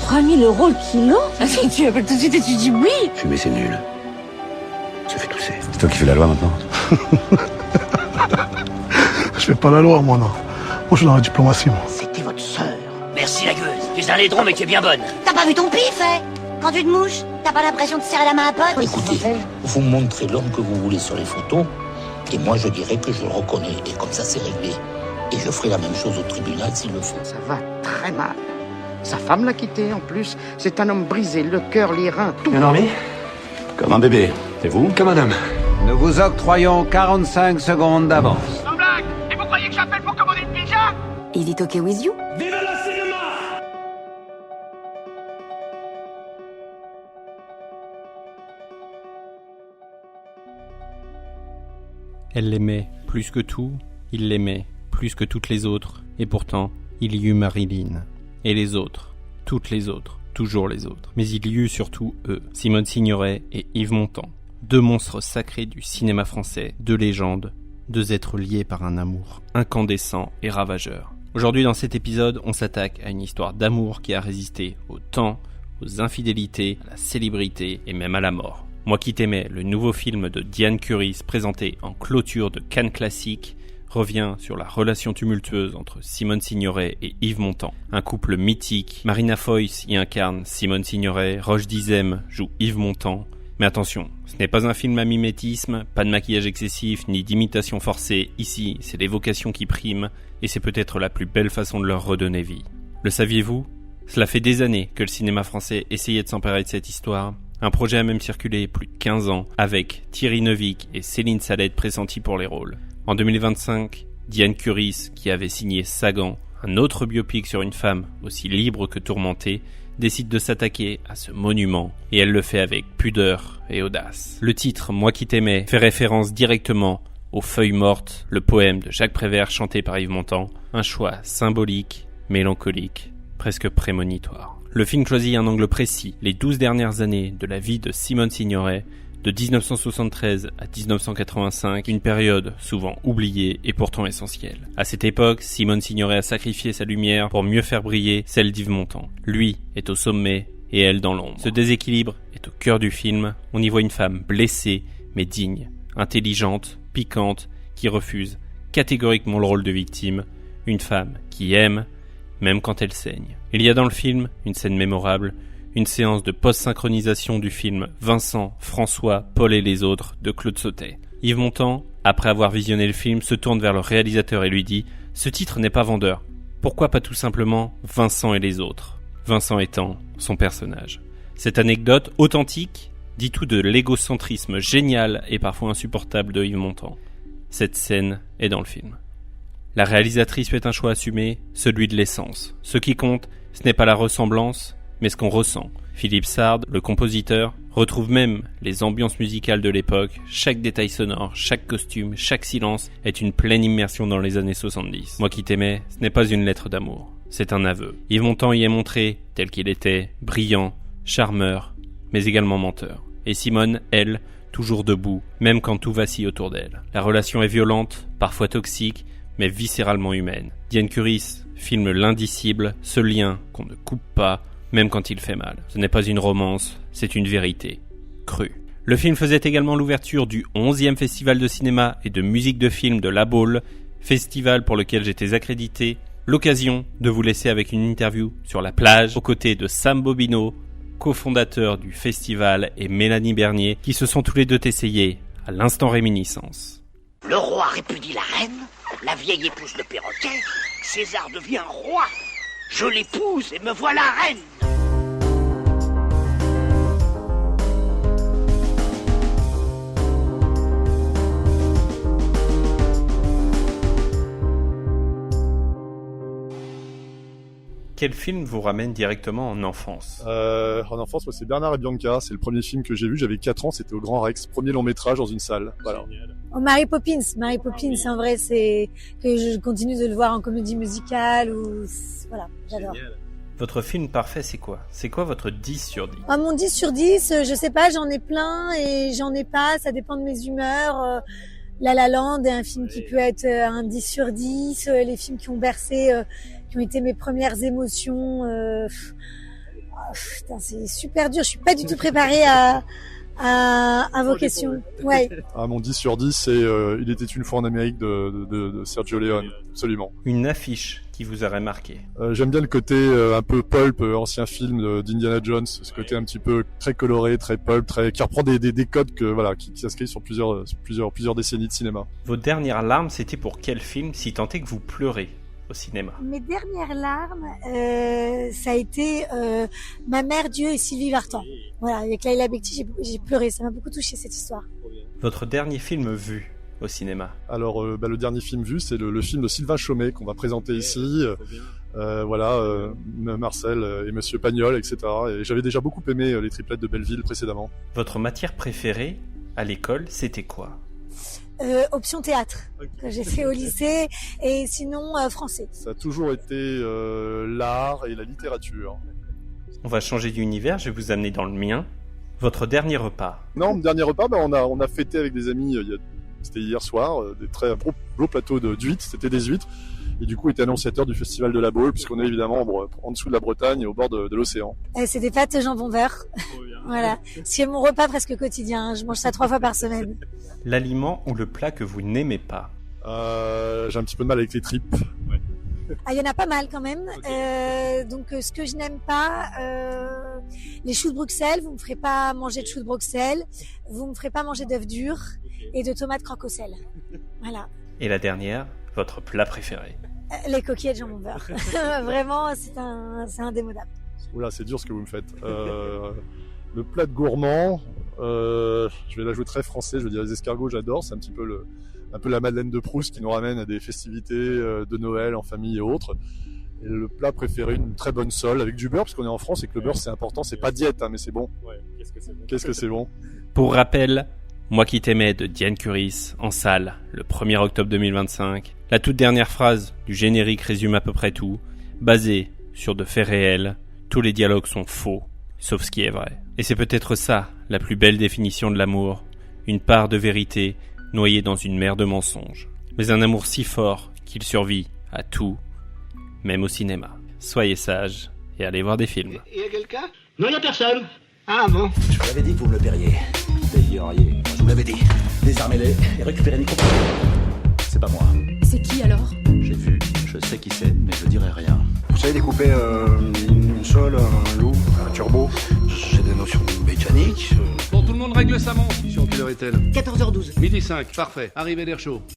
3000 € le kilo? Tu appelles tout de suite et tu dis oui. Fumer, c'est nul. Ça fait tousser. C'est toi qui fais la loi maintenant. Je fais pas la loi, moi, non. Moi, je suis dans la diplomatie, moi. C'était votre sœur. Merci la gueuse. Tu es un laidron mais tu es bien bonne. T'as pas vu ton pif, hein? Quand tu te mouches, t'as pas l'impression de serrer la main à pote? Écoutez, vous montrez l'homme que vous voulez sur les photos, et moi je dirais que je le reconnais, et comme ça c'est réglé. Et je ferai la même chose au tribunal s'il le faut. Ça va très mal. Sa femme l'a quitté en plus. C'est un homme brisé, le cœur, les reins, tout. Bien dormi? Comme un bébé. Et vous? Comme un homme. Nous vous octroyons 45 secondes d'avance. Sans blague! Et vous croyez que j'appelle pour commander une pizza? Is it okay with you? Vive le cinéma! Elle l'aimait plus que tout, il l'aimait plus que toutes les autres, et pourtant, il y eut Marilyn. Et les autres, toutes les autres, toujours les autres. Mais il y eut surtout eux, Simone Signoret et Yves Montand. Deux monstres sacrés du cinéma français, deux légendes, deux êtres liés par un amour incandescent et ravageur. Aujourd'hui, dans cet épisode, on s'attaque à une histoire d'amour qui a résisté au temps, aux infidélités, à la célébrité et même à la mort. Moi qui t'aimais, le nouveau film de Diane Curis présenté en clôture de Cannes Classique revient sur la relation tumultueuse entre Simone Signoret et Yves Montand. Un couple mythique, Marina Foïs y incarne Simone Signoret, Roche Dizem joue Yves Montand. Mais attention, ce n'est pas un film à mimétisme, pas de maquillage excessif ni d'imitation forcée. Ici, c'est l'évocation qui prime et c'est peut-être la plus belle façon de leur redonner vie. Le saviez-vous ? Cela fait des années que le cinéma français essayait de s'emparer de cette histoire. Un projet a même circulé plus de 15 ans avec Thierry Neuvik et Céline Salette pressentis pour les rôles. En 2025, Diane Curis, qui avait signé Sagan, un autre biopic sur une femme aussi libre que tourmentée, décide de s'attaquer à ce monument et elle le fait avec pudeur et audace. Le titre « Moi qui t'aimais » fait référence directement aux Feuilles mortes, le poème de Jacques Prévert chanté par Yves Montand, un choix symbolique, mélancolique, presque prémonitoire. Le film choisit un angle précis, les 12 dernières années de la vie de Simone Signoret, de 1973 à 1985, une période souvent oubliée et pourtant essentielle. À cette époque, Simone Signoret a sacrifié sa lumière pour mieux faire briller celle d'Yves Montand. Lui est au sommet et elle dans l'ombre. Ce déséquilibre est au cœur du film. On y voit une femme blessée mais digne, intelligente, piquante, qui refuse catégoriquement le rôle de victime. Une femme qui aime, même quand elle saigne. Il y a dans le film une scène mémorable, une séance de post-synchronisation du film Vincent, François, Paul et les autres de Claude Sautet. Yves Montand, après avoir visionné le film, se tourne vers le réalisateur et lui dit « Ce titre n'est pas vendeur. Pourquoi pas tout simplement Vincent et les autres ?» Vincent étant son personnage. Cette anecdote authentique dit tout de l'égocentrisme génial et parfois insupportable de Yves Montand. Cette scène est dans le film. La réalisatrice fait un choix assumé, celui de l'essence. Ce qui compte, ce n'est pas la ressemblance, mais ce qu'on ressent. Philippe Sard, le compositeur, retrouve même les ambiances musicales de l'époque. Chaque détail sonore, chaque costume, chaque silence est une pleine immersion dans les années 70. Moi qui t'aimais, ce n'est pas une lettre d'amour, c'est un aveu. Yves Montand y est montré, tel qu'il était, brillant, charmeur, mais également menteur. Et Simone, elle, toujours debout, même quand tout vacille autour d'elle. La relation est violente, parfois toxique, mais viscéralement humaine. Diane Curis filme l'indicible, ce lien qu'on ne coupe pas, même quand il fait mal. Ce n'est pas une romance, c'est une vérité, crue. Le film faisait également l'ouverture du 11e Festival de cinéma et de musique de film de La Baule, festival pour lequel j'étais accrédité. L'occasion de vous laisser avec une interview sur la plage, aux côtés de Sam Bobino, cofondateur du festival, et Mélanie Bernier, qui se sont tous les deux essayés à l'instant réminiscence. Le roi répudie la reine, la vieille épouse le perroquet, César devient roi. Je l'épouse et me voilà reine. Quel film vous ramène directement en enfance ? En enfance, moi, c'est Bernard et Bianca. C'est le premier film que j'ai vu. J'avais 4 ans. C'était au Grand Rex. Premier long métrage dans une salle. Voilà. Oh, Mary Poppins, en vrai, c'est que je continue de le voir en comédie musicale ou voilà, j'adore. Génial. Votre film parfait, c'est quoi ? C'est quoi votre 10 sur 10 ? Mon 10 sur 10, je sais pas, j'en ai plein et j'en ai pas, ça dépend de mes humeurs. La La Land est un film qui peut être un 10 sur 10. Les films qui ont bercé, qui ont été mes premières émotions. Putain, c'est super dur. Je suis pas du tout préparée à vos questions. Ouais. Ah, mon 10 sur 10, c'est Il était une fois en Amérique de Sergio Leone, absolument. Une affiche qui vous aurait marqué? J'aime bien le côté un peu pulp, ancien film d'Indiana Jones, ce côté un petit peu très coloré, très pulp, qui reprend des codes qui s'inscrivent sur plusieurs décennies de cinéma. Vos dernières larmes, c'était pour quel film, si tant est que vous pleurez au cinéma? Mes dernières larmes, ça a été Ma mère, Dieu et Sylvie Vartan. Voilà, avec Laila Bekti, j'ai pleuré, ça m'a beaucoup touché cette histoire. Votre dernier film vu au cinéma? Alors, le dernier film vu, c'est le film de Sylvain Chomet qu'on va présenter ici. Marcel et Monsieur Pagnol, etc. Et j'avais déjà beaucoup aimé les triplettes de Belleville précédemment. Votre matière préférée à l'école, c'était quoi? Option théâtre, que j'ai fait au lycée, et sinon français. Ça a toujours été l'art et la littérature. On va changer d'univers, je vais vous amener dans le mien. Votre dernier repas? Non, mon dernier repas, on a fêté avec des amis, c'était hier soir, des très gros plateaux d'huîtres, c'était des huîtres, et du coup était annonciateur du festival de la Baule, puisqu'on est évidemment en dessous de la Bretagne et au bord de l'océan. C'est des pâtes jambon beurre. Voilà, c'est mon repas presque quotidien, je mange ça 3 fois par semaine. L'aliment ou le plat que vous n'aimez pas? J'ai un petit peu de mal avec les tripes. Ouais. Ah, il y en a pas mal quand même. Donc ce que je n'aime pas, les choux de Bruxelles, vous me ferez pas manger de choux de Bruxelles, vous me ferez pas manger d'œufs durs et de tomates croque au sel. Voilà. Et la dernière, votre plat préféré? Les coquillettes jambon beurre. Vraiment, c'est indémodable. Oula, c'est dur ce que vous me faites. Le plat de gourmand, je vais la jouer très français, je veux dire les escargots, j'adore, c'est un peu la Madeleine de Proust qui nous ramène à des festivités de Noël en famille et autres. Et le plat préféré, une très bonne sole avec du beurre, parce qu'on est en France et que le beurre c'est important, c'est pas diète, mais c'est bon. Ouais, qu'est-ce que c'est bon. Pour rappel, Moi qui t'aimais de Diane Curis, en salle, le 1er octobre 2025. La toute dernière phrase du générique résume à peu près tout. Basé sur de faits réels, tous les dialogues sont faux, sauf ce qui est vrai. Et c'est peut-être ça, la plus belle définition de l'amour. Une part de vérité noyée dans une mer de mensonges. Mais un amour si fort qu'il survit à tout, même au cinéma. Soyez sages et allez voir des films. Il y a quelqu'un? Non, il n'y a personne. Ah bon? Je vous l'avais dit que vous me le paieriez. Déliriez. Je vous l'avais dit. Désarmez-les et récupérez Nico. C'est pas moi. C'est qui alors? J'ai vu, je sais qui c'est, mais je dirai rien. Vous savez découper une sole, un loup, un turbo? J'ai des notions mécaniques. Bon, tout le monde règle sa montre. Mission, quelle heure est-elle? 14h12. Midi 5, parfait. Arrivez l'air chaud.